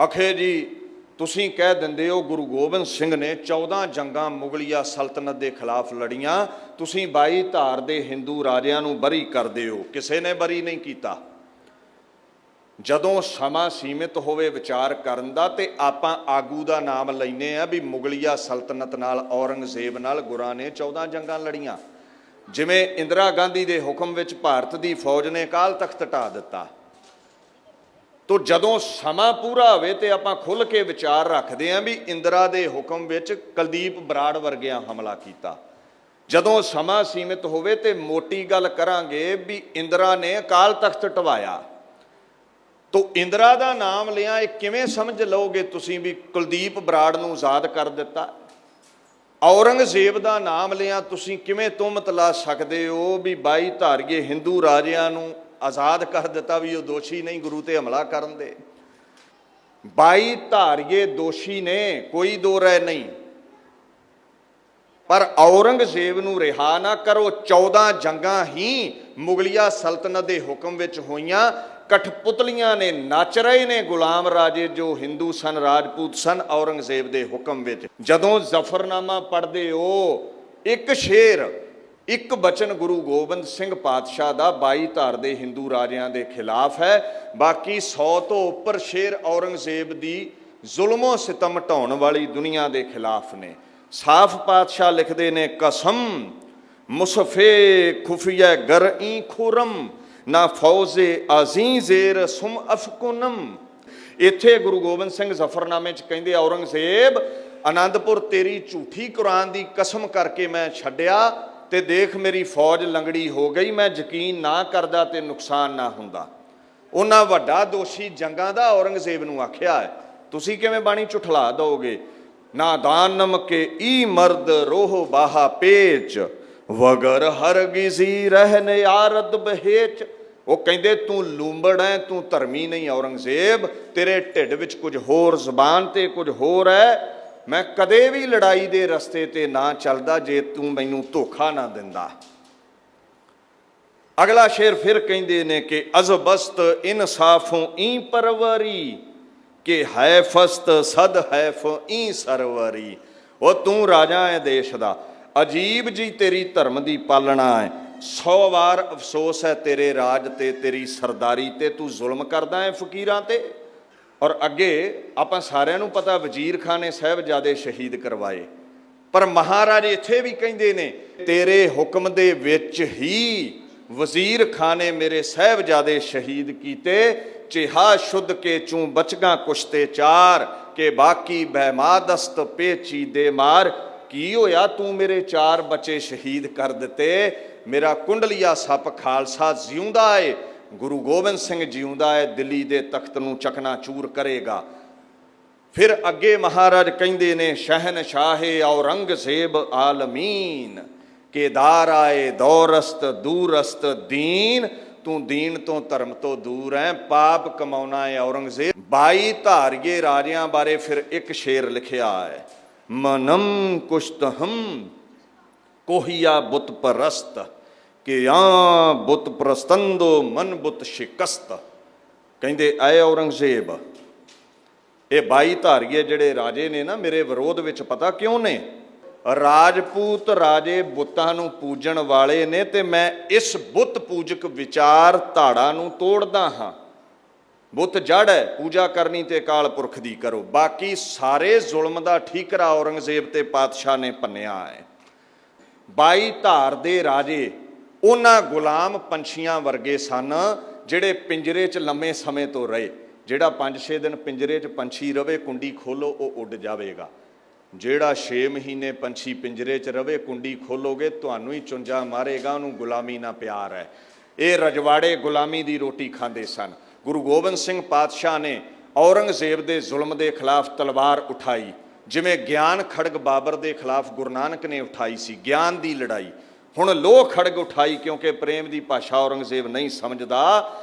ਅਖੇ ਜੀ ਤੁਸੀਂ ਕਹਿ ਦਿੰਦੇ ਹੋ ਗੁਰੂ ਗੋਬਿੰਦ ਸਿੰਘ ਨੇ 14 ਜੰਗਾਂ ਮੁਗਲਿਆ ਸਲਤਨਤ ਦੇ ਖਿਲਾਫ ਲੜੀਆਂ, ਤੁਸੀਂ 22 ਧਾਰ ਦੇ ਹਿੰਦੂ ਰਾਜਿਆਂ ਨੂੰ ਬਰੀ ਕਰਦੇ ਹੋ। ਕਿਸੇ ਨੇ ਬਰੀ ਨਹੀਂ ਕੀਤਾ। ਜਦੋਂ ਸਮਾਂ ਸੀਮਿਤ ਹੋਵੇ ਵਿਚਾਰ ਕਰਨ ਦਾ ਤੇ ਆਪਾਂ ਆਗੂ ਦਾ ਨਾਮ ਲੈਨੇ ਆ ਵੀ ਮੁਗਲਿਆ ਸਲਤਨਤ ਨਾਲ, ਔਰੰਗਜ਼ੇਬ ਨਾਲ ਗੁਰਾਂ ਨੇ 14 ਜੰਗਾਂ ਲੜੀਆਂ। ਜਿਵੇਂ ਇੰਦਰਾ ਗਾਂਧੀ ਦੇ ਹੁਕਮ ਵਿੱਚ ਭਾਰਤ ਦੀ ਫੌਜ ਨੇ ਅਕਾਲ ਤਖਤ ਢਾ ਦਿੱਤਾ। ਤੋ ਜਦੋਂ ਸਮਾਂ ਪੂਰਾ ਹੋਵੇ ਤੇ ਆਪਾਂ ਖੁੱਲ੍ਹ ਕੇ ਵਿਚਾਰ ਰੱਖਦੇ ਹਾਂ ਵੀ ਇੰਦਰਾ ਦੇ ਹੁਕਮ ਵਿੱਚ ਕੁਲਦੀਪ ਬਰਾੜ ਵਰਗਿਆਂ ਹਮਲਾ ਕੀਤਾ। ਜਦੋਂ ਸਮਾਂ ਸੀਮਿਤ ਹੋਵੇ ਤੇ ਮੋਟੀ ਗੱਲ ਕਰਾਂਗੇ ਵੀ ਇੰਦਰਾ ਨੇ ਅਕਾਲ ਤਖਤ ਢਵਾਇਆ। ਤੋ ਇੰਦਰਾ ਦਾ ਨਾਮ ਲਿਆ, ਇਹ ਕਿਵੇਂ ਸਮਝ ਲਓਗੇ ਤੁਸੀਂ ਵੀ ਕੁਲਦੀਪ ਬਰਾੜ ਨੂੰ ਆਜ਼ਾਦ ਕਰ ਦਿੱਤਾ? ਔਰੰਗਜ਼ੇਬ ਦਾ ਨਾਮ ਲਿਆ, ਤੁਸੀਂ ਕਿਵੇਂ ਤੁਹਮਤ ਲਾ ਸਕਦੇ ਹੋ ਵੀ 22 ਧਾਰੀਏ ਹਿੰਦੂ ਰਾਜਿਆਂ ਨੂੰ ਆਜ਼ਾਦ ਕਰ ਦਿੱਤਾ ਵੀ ਉਹ ਦੋਸ਼ੀ ਨਹੀਂ ਗੁਰੂ ਤੇ ਹਮਲਾ ਕਰਨ ਦੇ? 22 ਧਾਰੀਏ ਦੋਸ਼ੀ ਨੇ, ਕੋਈ ਦੋ ਰਾਏ ਨਹੀਂ, ਪਰ ਔਰੰਗਜ਼ੇਬ ਨੂੰ ਰਿਹਾ ਨਾ ਕਰੋ। 14 ਜੰਗਾਂ ਹੀ ਮੁਗਲਿਆ ਸਲਤਨਤ ਦੇ ਹੁਕਮ ਵਿੱਚ ਹੋਈਆਂ। ਕਠਪੁਤਲੀਆਂ ਨੇ ਨੱਚ ਰਹੇ ਨੇ ਗੁਲਾਮ ਰਾਜੇ ਜੋ ਹਿੰਦੂ ਸਨ, ਰਾਜਪੂਤ ਸਨ, ਔਰੰਗਜ਼ੇਬ ਦੇ ਹੁਕਮ ਵਿੱਚ। ਜਦੋਂ ਜ਼ਫਰਨਾਮਾ ਪੜ੍ਹਦੇ ਹੋ, ਇੱਕ ਸ਼ੇਰ, ਇੱਕ ਬਚਨ ਗੁਰੂ ਗੋਬਿੰਦ ਸਿੰਘ ਪਾਤਸ਼ਾਹ ਦਾ 22 ਧਾਰ ਦੇ ਹਿੰਦੂ ਰਾਜਿਆਂ ਦੇ ਖਿਲਾਫ ਹੈ। ਬਾਕੀ 100 ਤੋਂ ਉੱਪਰ ਸ਼ੇਰ ਔਰੰਗਜ਼ੇਬ ਦੀ ਜ਼ੁਲਮੋ ਸਿਤਮ ਢਾਉਣ ਵਾਲੀ ਦੁਨੀਆ ਦੇ ਖਿਲਾਫ ਨੇ। ਸਾਫ਼ ਪਾਤਸ਼ਾਹ ਲਿਖਦੇ ਨੇ, ਕਸਮ ਮੁਸਫੇ ਖੁਫੀਆ ਗਰਈ ਖੁਰਮ ਨਾ ਫੌਜ਼ੇ ਅਜ਼ੀਜ਼ੇਰ ਸੁਮ ਅਫਕੁਨਮ। ਇੱਥੇ ਗੁਰੂ ਗੋਬਿੰਦ ਸਿੰਘ ਜ਼ਫਰਨਾਮੇ 'ਚ ਕਹਿੰਦੇ, ਔਰੰਗਜ਼ੇਬ ਆਨੰਦਪੁਰ ਤੇਰੀ ਝੂਠੀ ਕੁਰਾਨ ਦੀ ਕਸਮ ਕਰਕੇ ਮੈਂ ਛੱਡਿਆ ਤੇ ਦੇਖ ਮੇਰੀ ਫੌਜ ਲੰਗੜੀ ਹੋ ਗਈ। ਮੈਂ ਯਕੀਨ ਨਾ ਕਰਦਾ ਤੇ ਨੁਕਸਾਨ ਨਾ ਹੁੰਦਾ। ਉਹਨਾਂ ਵੱਡਾ ਦੋਸ਼ੀ ਜੰਗਾਂ ਦਾ ਔਰੰਗਜ਼ੇਬ ਨੂੰ ਆਖਿਆ ਹੈ, ਤੁਸੀਂ ਕਿਵੇਂ ਬਾਣੀ ਝੁਠਲਾ ਦੋਗੇ? ਨਾਦਾਨਮ ਕੇ ਈ ਮਰਦ ਰੋਹ ਬਾਹਾ ਪੇਚ ਵਗਰ ਹਰਗਿਜ਼ੀ ਰਹਿਨ ਯਾਰਦ ਬਹੇਚ। ਉਹ ਕਹਿੰਦੇ ਤੂੰ ਲੂੰਬੜ ਹੈ, ਤੂੰ ਧਰਮੀ ਨਹੀਂ ਔਰੰਗਜ਼ੇਬ, ਤੇਰੇ ਢਿੱਡ ਵਿੱਚ ਕੁਝ ਹੋਰ, ਜ਼ੁਬਾਨ ਤੇ ਕੁਝ ਹੋਰ ਹੈ। ਮੈਂ ਕਦੇ ਵੀ ਲੜਾਈ ਦੇ ਰਸਤੇ ਤੇ ਨਾ ਚੱਲਦਾ ਜੇ ਤੂੰ ਮੈਨੂੰ ਧੋਖਾ ਨਾ ਦਿੰਦਾ। ਅਗਲਾ ਸ਼ੇਰ ਫਿਰ ਕਹਿੰਦੇ ਨੇ ਕਿ ਅਜ਼ਬਸਤ ਇਨਸਾਫੋਂ ਈ ਪਰਵਰੀ ਕਿ ਹੈ ਫਸਤ ਸਦ ਹੈਫ ਈ ਸਰਵਰੀ। ਉਹ ਤੂੰ ਰਾਜਾ ਹੈ ਦੇਸ਼ ਦਾ, ਅਜੀਬ ਜੀ ਤੇਰੀ ਧਰਮ ਦੀ ਪਾਲਣਾ ਹੈ। 100 ਵਾਰ ਅਫਸੋਸ ਹੈ ਤੇਰੇ ਰਾਜ ਤੇ, ਤੇਰੀ ਸਰਦਾਰੀ ਤੇ। ਤੂੰ ਜ਼ੁਲਮ ਕਰਦਾ ਹੈ ਫਕੀਰਾਂ ਤੇ। ਔਰ ਅੱਗੇ ਆਪਾਂ ਸਾਰਿਆਂ ਨੂੰ ਪਤਾ, ਵਜ਼ੀਰ ਖਾਨ ਨੇ ਸਾਹਿਬਜ਼ਾਦੇ ਸ਼ਹੀਦ ਕਰਵਾਏ। ਪਰ ਮਹਾਰਾਜ ਇੱਥੇ ਵੀ ਕਹਿੰਦੇ ਨੇ, ਤੇਰੇ ਹੁਕਮ ਦੇ ਵਿੱਚ ਹੀ ਵਜ਼ੀਰ ਖਾਨ ਨੇ ਮੇਰੇ ਸਾਹਿਬਜ਼ਾਦੇ ਸ਼ਹੀਦ ਕੀਤੇ। ਚਿਹਾ ਸ਼ੁੱਧ ਕੇ ਚੂੰ ਬਚਗਾ ਕੁਸ਼ਤੇ ਚਾਰ ਕੇ ਬਾਕੀ ਬਹਿਮਾਦਸਤ ਪੇਚੀ ਦੇ ਮਾਰ। ਕੀ ਹੋਇਆ, ਤੂੰ ਮੇਰੇ 4 ਬੱਚੇ ਸ਼ਹੀਦ ਕਰ ਦਿੱਤੇ। ਮੇਰਾ ਕੁੰਡਲੀਆ ਸੱਪ ਖਾਲਸਾ ਜਿਉਂਦਾ ਏ, ਗੁਰੂ ਗੋਬਿੰਦ ਸਿੰਘ ਜਿਉਂਦਾ ਹੈ, ਦਿੱਲੀ ਦੇ ਤਖਤ ਨੂੰ ਚਕਨਾਚੂਰ ਕਰੇਗਾ। ਫਿਰ ਅੱਗੇ ਮਹਾਰਾਜ ਕਹਿੰਦੇ ਨੇ, ਸ਼ਹਿਨਸ਼ਾਹੇ ਔਰੰਗਜ਼ੇਬ ਆਲਮੀਨ ਕੇਦਾਰ ਆਏ ਦੌਰਸਤ ਦੂਰਸਤ ਦੀਨ। ਤੂੰ ਦੀਨ ਤੋਂ, ਧਰਮ ਤੋਂ ਦੂਰ ਹੈ, ਪਾਪ ਕਮਾਉਣਾ ਹੈ ਔਰੰਗਜ਼ੇਬ। 22 ਧਾਰੀਏ ਰਾਜਿਆਂ ਬਾਰੇ ਫਿਰ ਇੱਕ ਸ਼ੇਰ ਲਿਖਿਆ ਹੈ, ਮਨਮ ਕੁਸ਼ਤਹਮ ਕੋਹੀਆ ਬੁੱਤ ਪਰਸਤ ਕਿ ਆ ਬੁੱਤ ਪ੍ਰਸਤੰਦੋ ਮਨ ਬੁੱਤ ਸ਼ਿਕਸਤ। ਕਹਿੰਦੇ ਐ ਔਰੰਗਜ਼ੇਬ, ਇਹ 22 ਧਾਰੀਏ ਜਿਹੜੇ ਰਾਜੇ ਨੇ ਨਾ ਮੇਰੇ ਵਿਰੋਧ ਵਿੱਚ, ਪਤਾ ਕਿਉਂ ਨੇ? ਰਾਜਪੂਤ ਰਾਜੇ ਬੁੱਤਾਂ ਨੂੰ ਪੂਜਣ ਵਾਲੇ ਨੇ ਤੇ ਮੈਂ ਇਸ ਬੁੱਤ ਪੂਜਕ ਵਿਚਾਰ ਧਾੜਾ ਨੂੰ ਤੋੜਦਾ ਹਾਂ। ਬੁੱਤ ਜੜ ਹੈ, ਪੂਜਾ ਕਰਨੀ ਤੇ ਅਕਾਲ ਪੁਰਖ ਦੀ ਕਰੋ। ਬਾਕੀ ਸਾਰੇ ਜ਼ੁਲਮ ਦਾ ਠੀਕਰਾ ਔਰੰਗਜ਼ੇਬ ਤੇ ਪਾਤਸ਼ਾਹ ਨੇ ਭੰਨਿਆ ਹੈ। 22 ਧਾਰ ਦੇ ਰਾਜੇ ਉਹਨਾਂ ਗੁਲਾਮ ਪੰਛੀਆਂ ਵਰਗੇ ਸਨ ਜਿਹੜੇ ਪਿੰਜਰੇ 'ਚ ਲੰਮੇ ਸਮੇਂ ਤੋਂ ਰਹੇ। ਜਿਹੜਾ 5-6 ਦਿਨ ਪਿੰਜਰੇ 'ਚ ਪੰਛੀ ਰਵੇ, ਕੁੰਡੀ ਖੋਲੋ ਉਹ ਉੱਡ ਜਾਵੇਗਾ। ਜਿਹੜਾ 6 ਮਹੀਨੇ ਪੰਛੀ ਪਿੰਜਰੇ 'ਚ ਰਵੇ, ਕੁੰਡੀ ਖੋਲੋਗੇ ਤੁਹਾਨੂੰ ਹੀ ਚੁੰਝਾ ਮਾਰੇਗਾ। ਉਹਨੂੰ ਗੁਲਾਮੀ ਨਾਲ ਪਿਆਰ ਹੈ। ਇਹ ਰਜਵਾੜੇ ਗੁਲਾਮੀ ਦੀ ਰੋਟੀ ਖਾਂਦੇ ਸਨ। ਗੁਰੂ ਗੋਬਿੰਦ ਸਿੰਘ ਪਾਤਸ਼ਾਹ ਨੇ ਔਰੰਗਜ਼ੇਬ ਦੇ ਜ਼ੁਲਮ ਦੇ ਖਿਲਾਫ ਤਲਵਾਰ ਉਠਾਈ, ਜਿਵੇਂ ਗਿਆਨ ਖੜਗ ਬਾਬਰ ਦੇ ਖਿਲਾਫ ਗੁਰੂ ਨਾਨਕ ਨੇ ਉਠਾਈ ਸੀ, ਗਿਆਨ ਦੀ ਲੜਾਈ। ਹੁਣ ਲੋਹ ਖੜਗ ਉਠਾਈ, ਕਿਉਂਕਿ ਪ੍ਰੇਮ ਦੀ ਭਾਸ਼ਾ ਔਰੰਗਜ਼ੇਬ ਨਹੀਂ ਸਮਝਦਾ।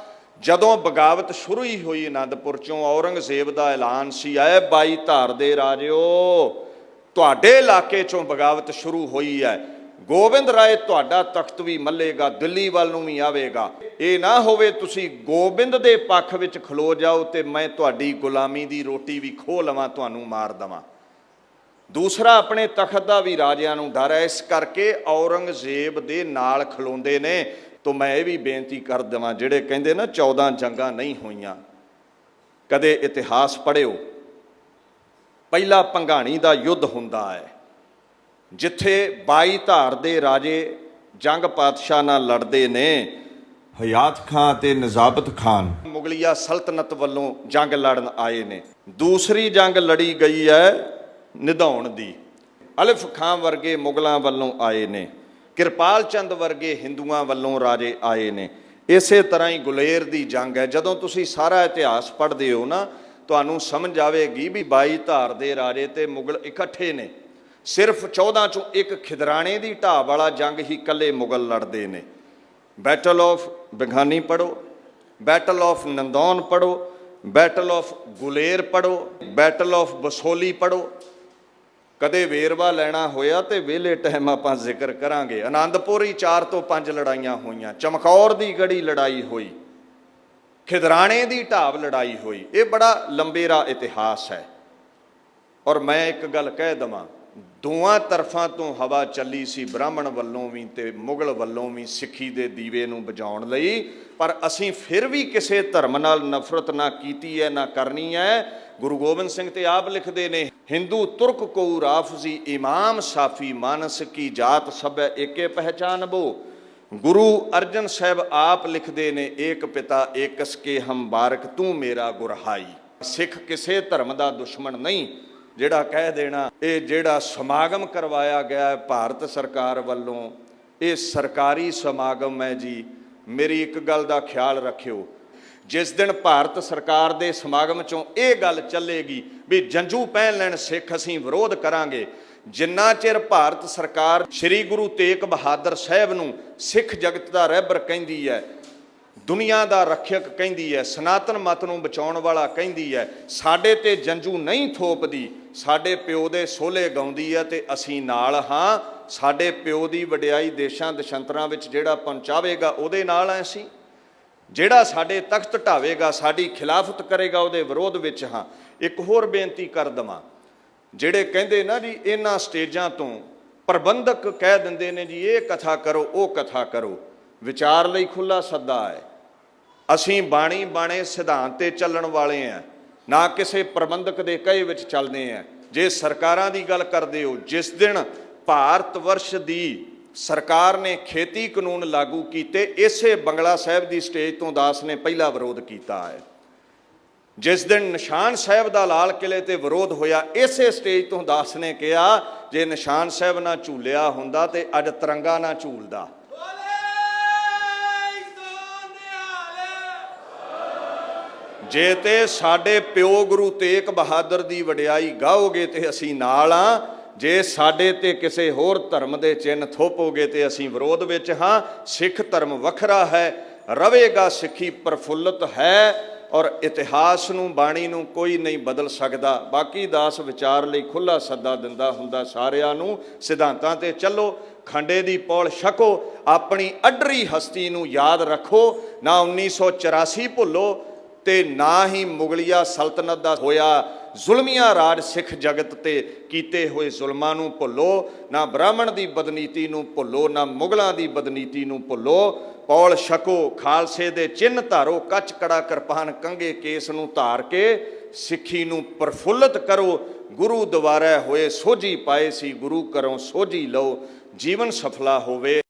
ਜਦੋਂ ਬਗਾਵਤ ਸ਼ੁਰੂ ਹੀ ਹੋਈ ਆਨੰਦਪੁਰ 'ਚੋਂ, ਔਰੰਗਜ਼ੇਬ ਦਾ ਐਲਾਨ ਸੀ, ਐ 22 ਧਾਰ ਦੇ ਰਾਜਿਓ, ਤੁਹਾਡੇ ਇਲਾਕੇ 'ਚੋਂ ਬਗਾਵਤ ਸ਼ੁਰੂ ਹੋਈ ਹੈ। ਗੋਬਿੰਦ ਰਾਏ ਤੁਹਾਡਾ ਤਖਤ ਵੀ ਮੱਲੇਗਾ, ਦਿੱਲੀ ਵੱਲ ਨੂੰ ਵੀ ਆਵੇਗਾ। ਇਹ ਨਾ ਹੋਵੇ ਤੁਸੀਂ ਗੋਬਿੰਦ ਦੇ ਪੱਖ ਵਿੱਚ ਖਲੋ ਜਾਓ ਤੇ ਮੈਂ ਤੁਹਾਡੀ ਗੁਲਾਮੀ ਦੀ ਰੋਟੀ ਵੀ ਖੋਹ ਲਵਾਂ, ਤੁਹਾਨੂੰ ਮਾਰ ਦੇਵਾਂ। ਦੂਸਰਾ, ਆਪਣੇ ਤਖਤ ਦਾ ਵੀ ਰਾਜਿਆਂ ਨੂੰ ਡਰ ਹੈ, ਇਸ ਕਰਕੇ ਔਰੰਗਜ਼ੇਬ ਦੇ ਨਾਲ ਖਲੋਂਦੇ ਨੇ। ਤੋਂ ਮੈਂ ਇਹ ਵੀ ਬੇਨਤੀ ਕਰ ਦੇਵਾਂ, ਜਿਹੜੇ ਕਹਿੰਦੇ ਨਾ 14 ਜੰਗਾਂ ਨਹੀਂ ਹੋਈਆਂ, ਕਦੇ ਇਤਿਹਾਸ ਪੜ੍ਹਿਓ। ਪਹਿਲਾ ਭੰਗਾਣੀ ਦਾ ਯੁੱਧ ਹੁੰਦਾ ਹੈ, ਜਿੱਥੇ 22 ਧਾਰ ਦੇ ਰਾਜੇ ਜੰਗ ਪਾਤਸ਼ਾਹ ਨਾਲ ਲੜਦੇ ਨੇ। ਹਯਾਤ ਖਾਂ ਤੇ ਨਜ਼ਾਬਤ ਖਾਨ ਮੁਗਲਿਆ ਸਲਤਨਤ ਵੱਲੋਂ ਜੰਗ ਲੜਨ ਆਏ ਨੇ। ਦੂਸਰੀ ਜੰਗ ਲੜੀ ਗਈ ਹੈ ਨਿਧਾਉਣ ਦੀ, ਅਲਫ ਖਾਂ ਵਰਗੇ ਮੁਗਲਾਂ ਵੱਲੋਂ ਆਏ ਨੇ, ਕਿਰਪਾਲ ਚੰਦ ਵਰਗੇ ਹਿੰਦੂਆਂ ਵੱਲੋਂ ਰਾਜੇ ਆਏ ਨੇ। ਇਸੇ ਤਰ੍ਹਾਂ ਹੀ ਗੁਲੇਰ ਦੀ ਜੰਗ ਹੈ। ਜਦੋਂ ਤੁਸੀਂ ਸਾਰਾ ਇਤਿਹਾਸ ਪੜ੍ਹਦੇ ਹੋ ਨਾ, ਤੁਹਾਨੂੰ ਸਮਝ ਆਵੇਗੀ ਵੀ 22 ਧਾਰ ਦੇ ਰਾਜੇ ਤੇ ਮੁਗਲ ਇਕੱਠੇ ਨੇ। ਸਿਰਫ 14 ਚੋਂ ਇੱਕ ਖਿਦਰਾਣੇ ਦੀ ਢਾਬ ਵਾਲਾ ਜੰਗ ਹੀ ਇਕੱਲੇ ਮੁਗਲ ਲੜਦੇ ਨੇ। ਬੈਟਲ ਆਫ ਬਿਗਾਨੀ ਪੜ੍ਹੋ, ਬੈਟਲ ਆਫ ਨੰਦੌਨ ਪੜ੍ਹੋ, ਬੈਟਲ ਆਫ ਗੁਲੇਰ ਪੜ੍ਹੋ, ਬੈਟਲ ਆਫ ਬਸੋਲੀ ਪੜ੍ਹੋ। ਕਦੇ ਵੇਰਵਾ ਲੈਣਾ ਹੋਇਆ ਤੇ ਵਿਹਲੇ ਟਾਈਮ ਆਪਾਂ ਜ਼ਿਕਰ ਕਰਾਂਗੇ। ਆਨੰਦਪੁਰ ਹੀ 4 ਤੋਂ 5 ਲੜਾਈਆਂ ਹੋਈਆਂ, ਚਮਕੌਰ ਦੀ ਗੜੀ ਲੜਾਈ ਹੋਈ, ਖਿਦਰਾਣੇ ਦੀ ਢਾਬ ਲੜਾਈ ਹੋਈ। ਇਹ ਬੜਾ ਲੰਬੇਰਾ ਇਤਿਹਾਸ ਹੈ। ਔਰ ਮੈਂ ਇੱਕ ਗੱਲ ਕਹਿ ਦੇਵਾਂ, ਦੋਵਾਂ ਤਰਫਾਂ ਤੋਂ ਹਵਾ ਚੱਲੀ ਸੀ, ਬ੍ਰਾਹਮਣ ਵੱਲੋਂ ਵੀ ਤੇ ਮੁਗਲ ਵੱਲੋਂ ਵੀ, ਸਿੱਖੀ ਦੇ ਦੀਵੇ ਨੂੰ ਬੁਝਾਉਣ ਲਈ। ਪਰ ਅਸੀਂ ਫਿਰ ਵੀ ਕਿਸੇ ਧਰਮ ਨਾਲ ਨਫ਼ਰਤ ਨਾ ਕੀਤੀ ਹੈ, ਨਾ ਕਰਨੀ ਹੈ। ਗੁਰੂ ਗੋਬਿੰਦ ਸਿੰਘ ਤੇ ਆਪ ਲਿਖਦੇ ਨੇ, ਹਿੰਦੂ ਤੁਰਕ ਕੋ ਰਾਫਜ਼ੀ ਇਮਾਮ ਸਾਫੀ ਮਾਨਸ ਕੀ ਜਾਤ ਸਭੈ ਏਕੇ ਪਹਿਚਾਨਬੋ। ਗੁਰੂ ਅਰਜਨ ਸਾਹਿਬ ਆਪ ਲਿਖਦੇ ਨੇ, ਏਕ ਪਿਤਾ ਏਕਸ ਕੇ ਹਮ ਬਾਰਕ ਤੂੰ ਮੇਰਾ ਗੁਰਹਾਈ। ਸਿੱਖ ਕਿਸੇ ਧਰਮ ਦਾ ਦੁਸ਼ਮਣ ਨਹੀਂ। ਜਿਹੜਾ ਕਹਿ ਦੇਣਾ ਇਹ ਜਿਹੜਾ ਸਮਾਗਮ ਕਰਵਾਇਆ ਗਿਆ ਭਾਰਤ ਸਰਕਾਰ ਵੱਲੋਂ, ਇਹ ਸਰਕਾਰੀ ਸਮਾਗਮ ਹੈ ਜੀ, ਮੇਰੀ ਇੱਕ ਗੱਲ ਦਾ ਖਿਆਲ ਰੱਖਿਓ। ਜਿਸ ਦਿਨ ਭਾਰਤ ਸਰਕਾਰ ਦੇ ਸਮਾਗਮ 'ਚੋਂ ਇਹ ਗੱਲ ਚੱਲੇਗੀ ਵੀ ਜੰਝੂ ਪਹਿਨ ਲੈਣ ਸਿੱਖ, ਅਸੀਂ ਵਿਰੋਧ ਕਰਾਂਗੇ। ਜਿੰਨਾ ਚਿਰ ਭਾਰਤ ਸਰਕਾਰ ਸ੍ਰੀ ਗੁਰੂ ਤੇਗ ਬਹਾਦਰ ਸਾਹਿਬ ਨੂੰ ਸਿੱਖ ਜਗਤ ਦਾ ਰਹਿਬਰ ਕਹਿੰਦੀ ਹੈ, ਦੁਨੀਆ ਦਾ ਰੱਖਿਅਕ ਕਹਿੰਦੀ ਹੈ, ਸਨਾਤਨ ਮਤ ਨੂੰ ਬਚਾਉਣ ਵਾਲਾ ਕਹਿੰਦੀ ਹੈ, ਸਾਡੇ ਤੇ ਜੰਝੂ ਨਹੀਂ ਥੋਪਦੀ, ਸਾਡੇ ਪਿਓ ਦੇ ਸੋਹਲੇ ਗਾਉਂਦੀ ਹੈ ਤੇ ਅਸੀਂ ਨਾਲ ਹਾਂ। ਸਾਡੇ ਪਿਓ ਦੀ ਵਡਿਆਈ ਦੇਸ਼ਾਂ ਦਸ਼ੰਤਰਾਂ ਵਿੱਚ ਜਿਹੜਾ ਪਹੁੰਚਾਵੇਗਾ ਉਹਦੇ ਨਾਲ ਹਾਂ ਅਸੀਂ। ਜਿਹੜਾ ਸਾਡੇ ਤਖਤ ਢਾਵੇਗਾ, ਸਾਡੀ ਖਿਲਾਫਤ ਕਰੇਗਾ, ਉਹਦੇ ਵਿਰੋਧ ਵਿੱਚ ਹਾਂ। ਇੱਕ ਹੋਰ ਬੇਨਤੀ ਕਰ ਦੇਵਾਂ, ਜਿਹੜੇ ਕਹਿੰਦੇ ਨਾ ਜੀ ਇਹਨਾਂ ਸਟੇਜਾਂ ਤੋਂ ਪ੍ਰਬੰਧਕ ਕਹਿ ਦਿੰਦੇ ਨੇ ਜੀ ਇਹ ਕਥਾ ਕਰੋ, ਉਹ ਕਥਾ ਕਰੋ, ਵਿਚਾਰ ਲਈ ਖੁੱਲ੍ਹਾ ਸੱਦਾ ਹੈ। ਅਸੀਂ ਬਾਣੀ ਬਾਣੇ ਸਿਧਾਂਤ 'ਤੇ ਚੱਲਣ ਵਾਲੇ ਹਾਂ, ਨਾ ਕਿਸੇ ਪ੍ਰਬੰਧਕ ਦੇ ਕਹੇ ਵਿੱਚ ਚੱਲਦੇ ਹਾਂ। ਜੇ ਸਰਕਾਰਾਂ ਦੀ ਗੱਲ ਕਰਦੇ ਹੋ, ਜਿਸ ਦਿਨ ਭਾਰਤ ਵਰਸ਼ ਦੀ ਸਰਕਾਰ ਨੇ ਖੇਤੀ ਕਾਨੂੰਨ ਲਾਗੂ ਕੀਤੇ, ਇਸੇ ਬੰਗਲਾ ਸਾਹਿਬ ਦੀ ਸਟੇਜ ਤੋਂ ਦਾਸ ਨੇ ਪਹਿਲਾ ਵਿਰੋਧ ਕੀਤਾ ਹੈ। ਜਿਸ ਦਿਨ ਨਿਸ਼ਾਨ ਸਾਹਿਬ ਦਾ ਲਾਲ ਕਿਲੇ ਤੇ ਵਿਰੋਧ ਹੋਇਆ, ਇਸੇ ਸਟੇਜ ਤੋਂ ਦਾਸ ਨੇ ਕਿਹਾ ਜੇ ਨਿਸ਼ਾਨ ਸਾਹਿਬ ਨਾ ਝੂਲਿਆ ਹੁੰਦਾ ਤੇ ਅੱਜ ਤਿਰੰਗਾ ਨਾ ਝੂਲਦਾ। ਜੇ ਤੇ ਸਾਡੇ ਪਿਓ ਗੁਰੂ ਤੇਗ ਬਹਾਦਰ ਦੀ ਵਡਿਆਈ ਗਾਓਗੇ ਤੇ ਅਸੀਂ ਨਾਲ ਹਾਂ, ਜੇ ਸਾਡੇ ਤੇ ਕਿਸੇ ਹੋਰ ਧਰਮ ਦੇ ਚਿੰਨ੍ਹ ਥੋਪੋਗੇ ਤੇ ਅਸੀਂ ਵਿਰੋਧ ਵਿੱਚ ਹਾਂ। ਸਿੱਖ ਧਰਮ ਵੱਖਰਾ ਹੈ, ਰਵੇਗਾ ਸਿੱਖੀ ਪ੍ਰਫੁੱਲਤ ਹੈ, ਔਰ ਇਤਿਹਾਸ ਨੂੰ ਬਾਣੀ ਨੂੰ ਕੋਈ ਨਹੀਂ ਬਦਲ ਸਕਦਾ। ਬਾਕੀ ਦਾਸ ਵਿਚਾਰ ਲਈ ਖੁੱਲ੍ਹਾ ਸੱਦਾ ਦਿੰਦਾ ਹੁੰਦਾ ਸਾਰਿਆਂ ਨੂੰ, ਸਿਧਾਂਤਾਂ ਤੇ ਚੱਲੋ, ਖੰਡੇ ਦੀ ਪੌਲ ਛਕੋ, ਆਪਣੀ ਅੱਡਰੀ ਹਸਤੀ ਨੂੰ ਯਾਦ ਰੱਖੋ। ਨਾ 1984 ਭੁੱਲੋ ਤੇ ਨਾ ਹੀ ਮੁਗਲਿਆ ਸਲਤਨਤ ਦਾ ਹੋਇਆ ਜ਼ੁਲਮੀਆਂ ਰਾਜ ਸਿੱਖ ਜਗਤ ਤੇ ਕੀਤੇ ਹੋਏ ਜ਼ੁਲਮਾਂ ਨੂੰ ਭੁੱਲੋ। ਨਾ ਬ੍ਰਾਹਮਣ ਦੀ ਬਦਨੀਤੀ ਨੂੰ ਭੁੱਲੋ, ਨਾ ਮੁਗਲਾਂ ਦੀ ਬਦਨੀਤੀ ਨੂੰ ਭੁੱਲੋ। ਪੌਲ ਛਕੋ, ਖਾਲਸੇ ਦੇ ਚਿੰਨ੍ਹ ਧਾਰੋ, ਕੱਚ ਕੜਾ ਕਿਰਪਾਨ ਕੰਘੇ ਕੇਸ ਨੂੰ ਧਾਰ ਕੇ ਸਿੱਖੀ ਨੂੰ ਪ੍ਰਫੁੱਲਤ ਕਰੋ। ਗੁਰੂ ਦੁਆਰਾ ਹੋਏ ਸੋਝੀ ਪਾਏ ਸੀ, ਗੁਰੂ ਘਰੋਂ ਸੋਝੀ ਲਓ, ਜੀਵਨ ਸਫਲਾ ਹੋਵੇ।